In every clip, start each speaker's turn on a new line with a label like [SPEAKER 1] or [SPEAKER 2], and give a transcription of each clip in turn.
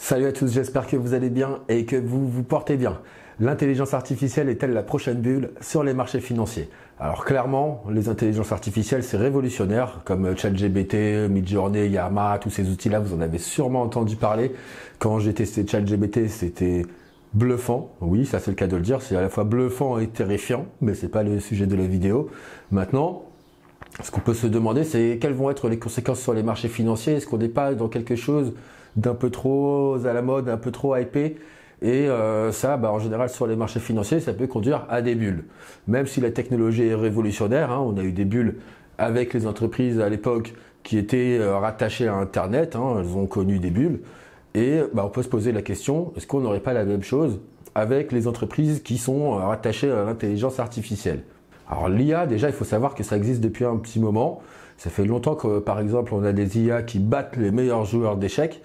[SPEAKER 1] Salut à tous, j'espère que vous allez bien et que vous vous portez bien. L'intelligence artificielle est-elle la prochaine bulle sur les marchés financiers? Alors clairement, les intelligences artificielles c'est révolutionnaire, comme ChatGPT, Midjourney, Llama, tous ces outils-là, vous en avez sûrement entendu parler. Quand j'ai testé ChatGPT, c'était bluffant. Oui, ça c'est le cas de le dire, c'est à la fois bluffant et terrifiant, mais c'est pas le sujet de la vidéo. Maintenant, ce qu'on peut se demander, c'est quelles vont être les conséquences sur les marchés financiers. Est-ce qu'on n'est pas dans quelque chose d'un peu trop à la mode, un peu trop hypé? Et ça, en général, sur les marchés financiers, ça peut conduire à des bulles. Même si la technologie est révolutionnaire, on a eu des bulles avec les entreprises à l'époque qui étaient rattachées à Internet, elles ont connu des bulles. Et on peut se poser la question, est-ce qu'on n'aurait pas la même chose avec les entreprises qui sont rattachées à l'intelligence artificielle? Alors l'IA, déjà, il faut savoir que ça existe depuis un petit moment. Ça fait longtemps que, par exemple, on a des IA qui battent les meilleurs joueurs d'échecs.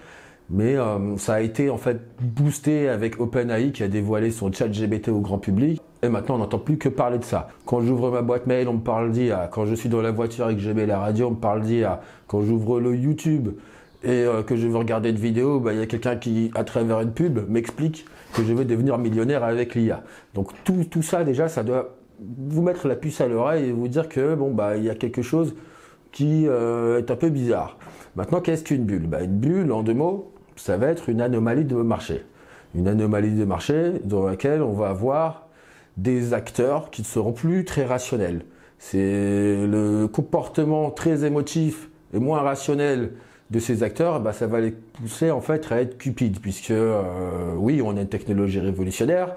[SPEAKER 1] Mais ça a été en fait boosté avec OpenAI qui a dévoilé son ChatGPT au grand public. Et maintenant, on n'entend plus que parler de ça. Quand j'ouvre ma boîte mail, on me parle d'IA. Quand je suis dans la voiture et que je mets la radio, on me parle d'IA. Quand j'ouvre le YouTube et que je veux regarder une vidéo, il y a quelqu'un qui, à travers une pub, m'explique que je vais devenir millionnaire avec l'IA. Donc tout ça, déjà, ça doit vous mettre la puce à l'oreille et vous dire que il y a quelque chose qui est un peu bizarre. Maintenant, qu'est-ce qu'une bulle? Une bulle, en deux mots, ça va être une anomalie de marché. Une anomalie de marché dans laquelle on va avoir des acteurs qui ne seront plus très rationnels. C'est le comportement très émotif et moins rationnel de ces acteurs, ça va les pousser en fait à être cupides, puisque oui, on a une technologie révolutionnaire.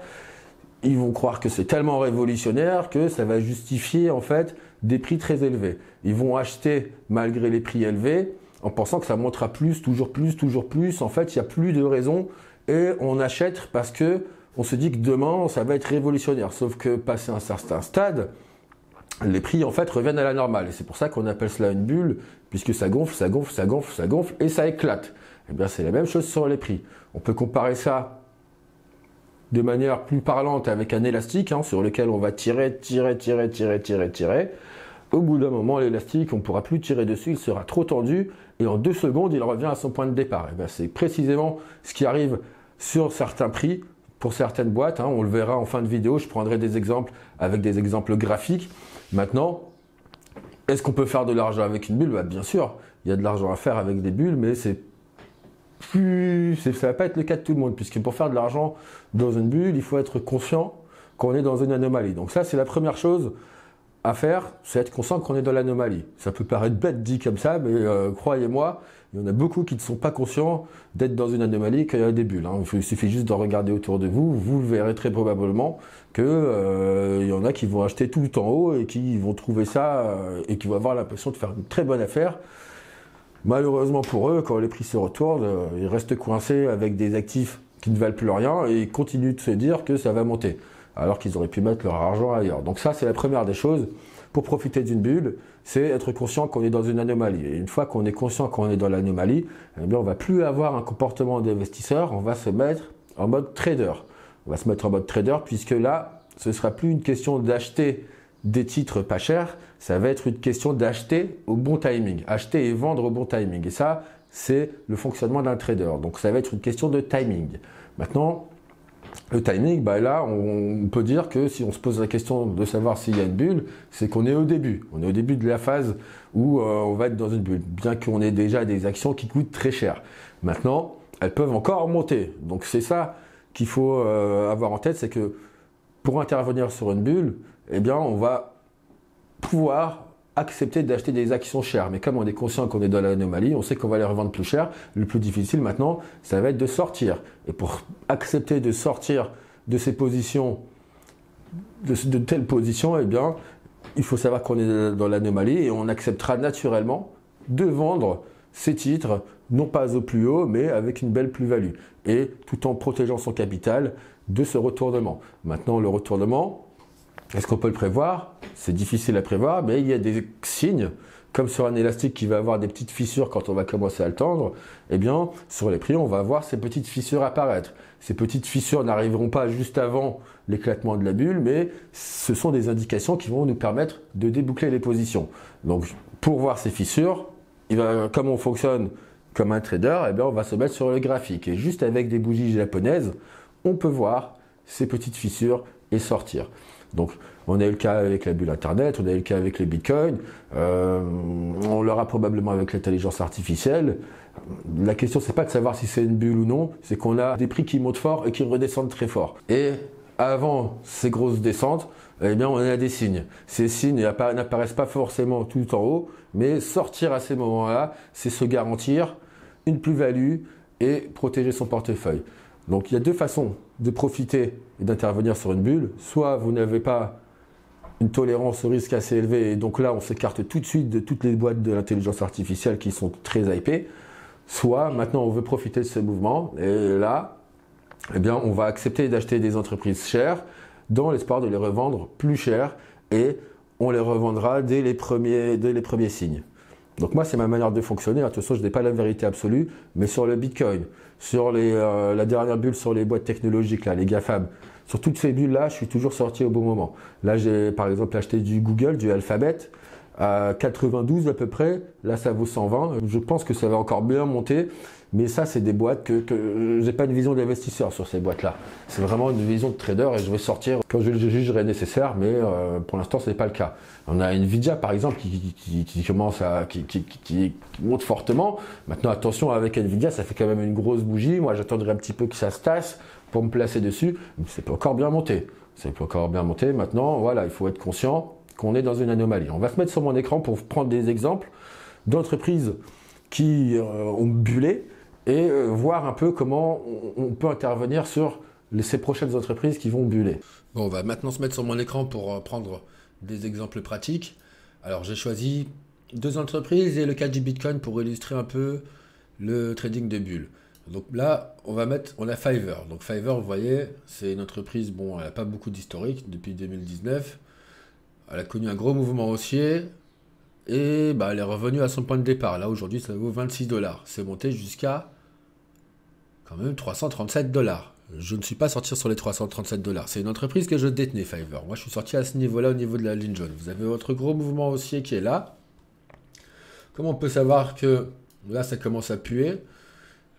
[SPEAKER 1] Ils vont croire que c'est tellement révolutionnaire que ça va justifier en fait des prix très élevés. Ils vont acheter malgré les prix élevés en pensant que ça montera plus, toujours plus, toujours plus. En fait, il n'y a plus de raison et on achète parce que on se dit que demain, ça va être révolutionnaire. Sauf que passé un certain stade, les prix en fait reviennent à la normale. Et c'est pour ça qu'on appelle cela une bulle, puisque ça gonfle, ça gonfle, ça gonfle, ça gonfle et ça éclate. Et bien, c'est la même chose sur les prix. On peut comparer ça de manière plus parlante avec un élastique sur lequel on va tirer. Au bout d'un moment, l'élastique, on ne pourra plus tirer dessus, il sera trop tendu et en 2 secondes, il revient à son point de départ. Et c'est précisément ce qui arrive sur certains prix pour certaines boîtes. On le verra en fin de vidéo, je prendrai des exemples avec des exemples graphiques. Maintenant, est-ce qu'on peut faire de l'argent avec une bulle? Bien sûr, il y a de l'argent à faire avec des bulles, mais ça ne va pas être le cas de tout le monde, puisque pour faire de l'argent dans une bulle, il faut être conscient qu'on est dans une anomalie. Donc ça, c'est la première chose à faire, c'est être conscient qu'on est dans l'anomalie. Ça peut paraître bête dit comme ça, mais croyez-moi, il y en a beaucoup qui ne sont pas conscients d'être dans une anomalie, qu'il y a des bulles. Il suffit juste de regarder autour de vous, vous verrez très probablement qu'il y en a qui vont acheter tout en haut et qui vont trouver ça et qui vont avoir l'impression de faire une très bonne affaire. Malheureusement pour eux, quand les prix se retournent, ils restent coincés avec des actifs qui ne valent plus rien et ils continuent de se dire que ça va monter, alors qu'ils auraient pu mettre leur argent ailleurs. Donc ça, c'est la première des choses. Pour profiter d'une bulle, c'est être conscient qu'on est dans une anomalie. Et une fois qu'on est conscient qu'on est dans l'anomalie, on ne va plus avoir un comportement d'investisseur, on va se mettre en mode trader. On va se mettre en mode trader puisque là, ce ne sera plus une question d'acheter des titres pas chers, ça va être une question d'acheter au bon timing, acheter et vendre au bon timing. Et ça, c'est le fonctionnement d'un trader. Donc ça va être une question de timing. Maintenant, le timing, là, on peut dire que si on se pose la question de savoir s'il y a une bulle, c'est qu'on est au début. On est au début de la phase où on va être dans une bulle, bien qu'on ait déjà des actions qui coûtent très cher. Maintenant, elles peuvent encore monter. Donc c'est ça qu'il faut avoir en tête, c'est que pour intervenir sur une bulle, on va pouvoir accepter d'acheter des actions chères. Mais comme on est conscient qu'on est dans l'anomalie, on sait qu'on va les revendre plus cher. Le plus difficile maintenant, ça va être de sortir. Et pour accepter de sortir de ces positions, de telles positions, il faut savoir qu'on est dans l'anomalie et on acceptera naturellement de vendre ces titres, non pas au plus haut, mais avec une belle plus-value. Et tout en protégeant son capital de ce retournement. Maintenant, le retournement, est-ce qu'on peut le prévoir? C'est difficile à prévoir, mais il y a des signes, comme sur un élastique qui va avoir des petites fissures quand on va commencer à le tendre, sur les prix, on va voir ces petites fissures apparaître. Ces petites fissures n'arriveront pas juste avant l'éclatement de la bulle, mais ce sont des indications qui vont nous permettre de déboucler les positions. Donc, pour voir ces fissures, comme on fonctionne comme un trader, eh bien, on va se mettre sur le graphique. Et juste avec des bougies japonaises, on peut voir ces petites fissures et sortir. Donc, on a eu le cas avec la bulle Internet, on a eu le cas avec les bitcoins, on l'aura probablement avec l'intelligence artificielle. La question, c'est pas de savoir si c'est une bulle ou non, c'est qu'on a des prix qui montent fort et qui redescendent très fort. Et avant ces grosses descentes, eh bien, on a des signes. Ces signes n'apparaissent pas forcément tout en haut, mais sortir à ces moments-là, c'est se garantir une plus-value et protéger son portefeuille. Donc, il y a deux façons de profiter et d'intervenir sur une bulle. Soit vous n'avez pas une tolérance au risque assez élevée, et donc là, on s'écarte tout de suite de toutes les boîtes de l'intelligence artificielle qui sont très hypées. Soit, maintenant, on veut profiter de ce mouvement, et là, eh bien, on va accepter d'acheter des entreprises chères dans l'espoir de les revendre plus cher, et on les revendra dès les premiers signes. Donc moi, c'est ma manière de fonctionner. Attention, je n'ai pas la vérité absolue, mais sur le Bitcoin, sur la dernière bulle sur les boîtes technologiques, là, les GAFAM, sur toutes ces bulles-là, je suis toujours sorti au bon moment. Là, j'ai par exemple acheté du Google, du Alphabet, à 92 à peu près. Là, ça vaut 120. Je pense que ça va encore bien monter. Mais ça, c'est des boîtes que j'ai pas une vision d'investisseur sur ces boîtes-là. C'est vraiment une vision de trader et je vais sortir quand je le jugerai nécessaire, mais pour l'instant, ce n'est pas le cas. On a Nvidia, par exemple, qui commence qui monte fortement. Maintenant, attention, avec Nvidia, ça fait quand même une grosse bougie. Moi, j'attendrai un petit peu que ça se tasse pour me placer dessus. Mais ça peut encore bien monter. Ça peut encore bien monter. Maintenant, voilà, il faut être conscient qu'on est dans une anomalie. On va se mettre sur mon écran pour prendre des exemples d'entreprises qui ont bullé et voir un peu comment on peut intervenir sur ces prochaines entreprises qui vont buller. Bon, on va maintenant se mettre sur mon écran pour prendre des exemples pratiques. Alors, j'ai choisi deux entreprises et le cas du Bitcoin pour illustrer un peu le trading de bulles. Donc là, on a Fiverr. Donc Fiverr, vous voyez, c'est une entreprise, bon, elle n'a pas beaucoup d'historique depuis 2019. Elle a connu un gros mouvement haussier et bah, elle est revenue à son point de départ. Là, aujourd'hui, ça vaut 26 $. C'est monté jusqu'à quand même 337 $. Je ne suis pas sorti sur les 337 $. C'est une entreprise que je détenais, Fiverr. Moi, je suis sorti à ce niveau-là, au niveau de la ligne jaune. Vous avez votre gros mouvement haussier qui est là. Comment on peut savoir que là, ça commence à puer?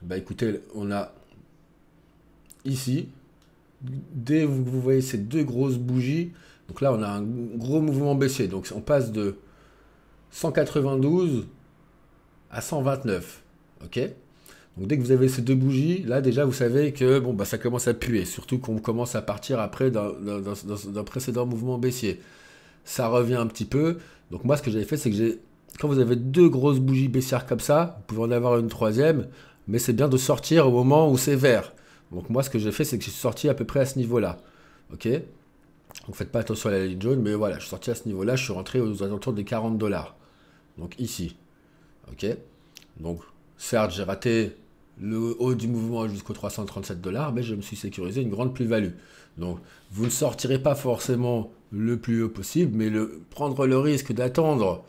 [SPEAKER 1] Bah écoutez, on a ici, dès que vous voyez ces deux grosses bougies, donc là, on a un gros mouvement baissier. Donc, on passe de 192 à 129. OK? Donc, dès que vous avez ces deux bougies, là, déjà, vous savez que bon, bah, ça commence à puer. Surtout qu'on commence à partir après d'un précédent mouvement baissier. Ça revient un petit peu. Donc, moi, ce que j'avais fait, c'est que quand vous avez deux grosses bougies baissières comme ça, vous pouvez en avoir une troisième, mais c'est bien de sortir au moment où c'est vert. Donc, moi, ce que j'ai fait, c'est que je suis sorti à peu près à ce niveau-là. OK? Donc faites pas attention à la ligne jaune, mais voilà, je suis sorti à ce niveau-là, je suis rentré aux alentours des 40 $. Donc ici. OK? Donc, certes, j'ai raté le haut du mouvement jusqu'aux 337 $, mais je me suis sécurisé une grande plus-value. Donc, vous ne sortirez pas forcément le plus haut possible, mais prendre le risque d'attendre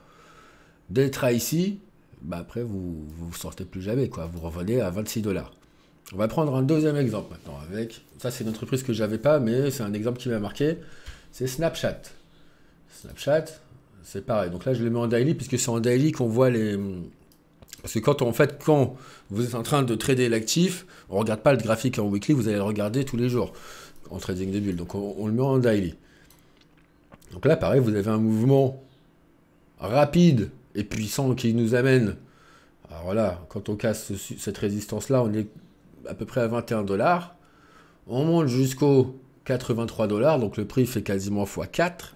[SPEAKER 1] d'être à ici, bah après, vous sortez plus jamais, quoi. Vous revenez à 26 $. On va prendre un deuxième exemple maintenant. Ça, c'est une entreprise que je n'avais pas, mais c'est un exemple qui m'a marqué. C'est Snapchat. Snapchat, c'est pareil. Donc là, je le mets en daily, puisque c'est en daily qu'on voit les... Parce que quand vous êtes en train de trader l'actif, on ne regarde pas le graphique en weekly, vous allez le regarder tous les jours en trading de bulles. Donc on le met en daily. Donc là, pareil, vous avez un mouvement rapide et puissant qui nous amène... Alors voilà, quand on casse cette résistance-là, on est à peu près à 21 $. On monte jusqu'au 83 $, donc le prix fait quasiment x4,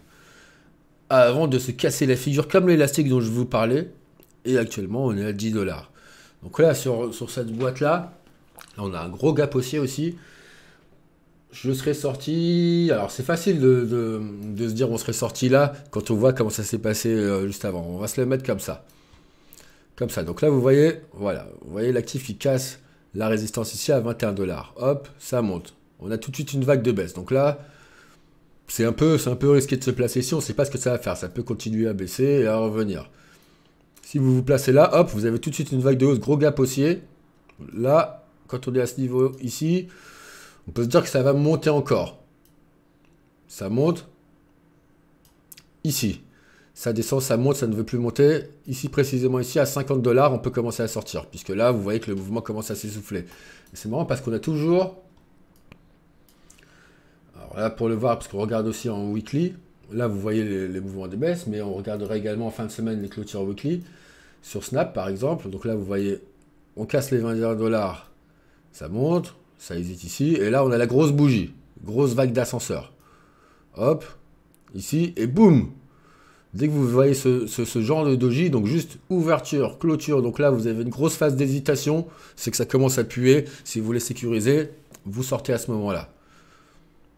[SPEAKER 1] avant de se casser la figure comme l'élastique dont je vous parlais, et actuellement on est à 10 $. Donc là, sur cette boîte-là, on a un gros gap haussier aussi. Je serais sorti... Alors c'est facile de se dire on serait sorti là, quand on voit comment ça s'est passé juste avant. On va se le mettre comme ça. Comme ça. Donc là, vous voyez, voilà, vous voyez l'actif qui casse la résistance ici à 21 $. Hop, ça monte. On a tout de suite une vague de baisse. Donc là, c'est un peu risqué de se placer ici. On ne sait pas ce que ça va faire. Ça peut continuer à baisser et à revenir. Si vous vous placez là, hop, vous avez tout de suite une vague de hausse, gros gap haussier. Là, quand on est à ce niveau ici, on peut se dire que ça va monter encore. Ça monte ici. ça descend, ça monte, ça ne veut plus monter. Ici, précisément ici, à 50 $, on peut commencer à sortir. Puisque là, vous voyez que le mouvement commence à s'essouffler. C'est marrant parce qu'on a toujours... Alors là, pour le voir, parce qu'on regarde aussi en weekly, là, vous voyez les mouvements des baisses, mais on regardera également en fin de semaine les clôtures weekly, sur Snap, par exemple. Donc là, vous voyez, on casse les 21 $, ça monte, ça hésite ici. Et là, on a la grosse bougie, grosse vague d'ascenseur. Hop, ici, et boum! Dès que vous voyez ce genre de doji, donc juste ouverture, clôture, donc là vous avez une grosse phase d'hésitation, c'est que ça commence à puer. Si vous voulez sécuriser, vous sortez à ce moment-là.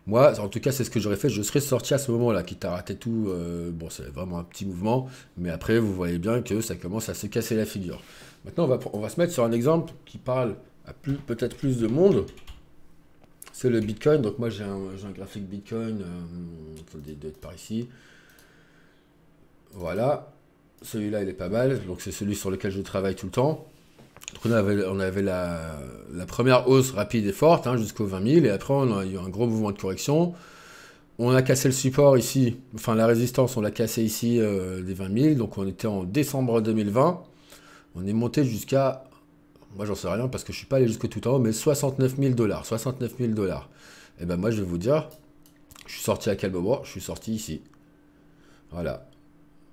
[SPEAKER 1] Moi, en tout cas, c'est ce que j'aurais fait, je serais sorti à ce moment-là, quitte à rater tout. Bon, c'est vraiment un petit mouvement, mais après, vous voyez bien que ça commence à se casser la figure. Maintenant, on va se mettre sur un exemple qui parle à peut-être plus de monde. C'est le Bitcoin. Donc moi, j'ai un graphique Bitcoin, attendez, doit être par ici. Voilà, celui-là il est pas mal, donc c'est celui sur lequel je travaille tout le temps. Donc on avait la première hausse rapide et forte jusqu'aux 20 000, et après on a eu un gros mouvement de correction. On a cassé le support ici, enfin la résistance on l'a cassé ici des 20 000, donc on était en décembre 2020. On est monté jusqu'à, moi j'en sais rien parce que je suis pas allé jusque tout en haut, mais 69 000 $, 69 000 $. Et ben moi je vais vous dire, je suis sorti à quel moment? Je suis sorti ici, voilà,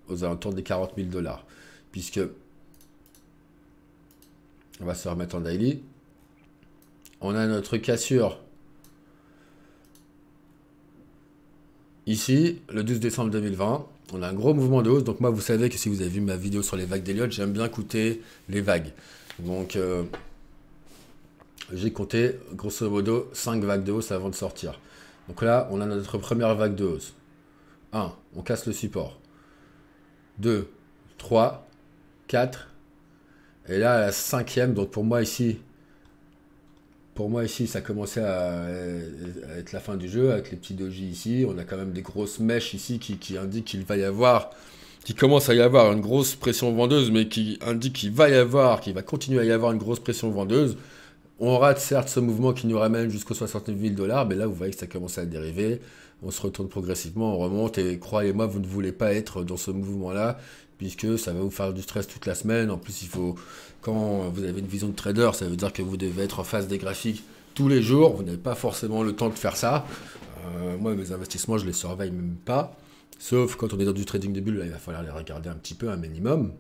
[SPEAKER 1] aux alentours des 40 000 $. Puisque, on va se remettre en daily, on a notre cassure ici, le 12 décembre 2020. On a un gros mouvement de hausse. Donc moi, vous savez que si vous avez vu ma vidéo sur les vagues d'Elliott, j'aime bien compter les vagues. Donc, j'ai compté, grosso modo, 5 vagues de hausse avant de sortir. Donc là, on a notre première vague de hausse. 1, on casse le support. 2, 3, 4, et là la cinquième, donc pour moi ici ça commençait à être la fin du jeu avec les petits doji ici. On a quand même des grosses mèches ici qui indiquent qu'il va y avoir, qui commence à y avoir une grosse pression vendeuse, mais qui indique qu'il va continuer à y avoir une grosse pression vendeuse. On rate certes ce mouvement qui nous ramène jusqu'aux 69 000 $, mais là vous voyez que ça commence à dériver. On se retourne progressivement, on remonte, et croyez-moi, vous ne voulez pas être dans ce mouvement-là, puisque ça va vous faire du stress toute la semaine. En plus, quand vous avez une vision de trader, ça veut dire que vous devez être en face des graphiques tous les jours. Vous n'avez pas forcément le temps de faire ça. Moi, mes investissements, je les surveille même pas. Sauf quand on est dans du trading de bulles, là, il va falloir les regarder un petit peu, un minimum.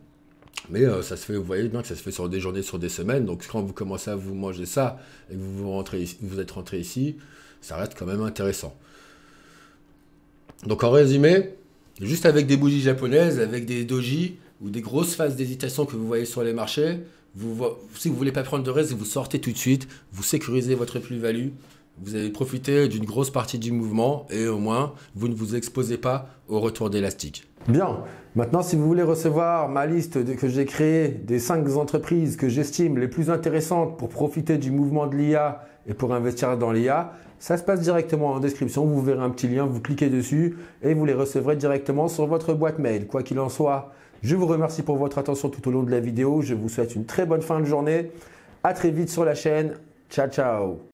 [SPEAKER 1] Mais ça se fait, vous voyez bien que ça se fait sur des journées, sur des semaines. Donc quand vous commencez à vous manger ça et que vous êtes rentré ici, ça reste quand même intéressant. Donc en résumé, juste avec des bougies japonaises, avec des doji ou des grosses phases d'hésitation que vous voyez sur les marchés, si vous ne voulez pas prendre de risque, vous sortez tout de suite, vous sécurisez votre plus-value, vous avez profité d'une grosse partie du mouvement et au moins, vous ne vous exposez pas au retour d'élastique. Bien, maintenant si vous voulez recevoir ma liste que j'ai créée des 5 entreprises que j'estime les plus intéressantes pour profiter du mouvement de l'IA et pour investir dans l'IA, ça se passe directement en description, vous verrez un petit lien, vous cliquez dessus et vous les recevrez directement sur votre boîte mail. Quoi qu'il en soit, je vous remercie pour votre attention tout au long de la vidéo, je vous souhaite une très bonne fin de journée, à très vite sur la chaîne, ciao ciao.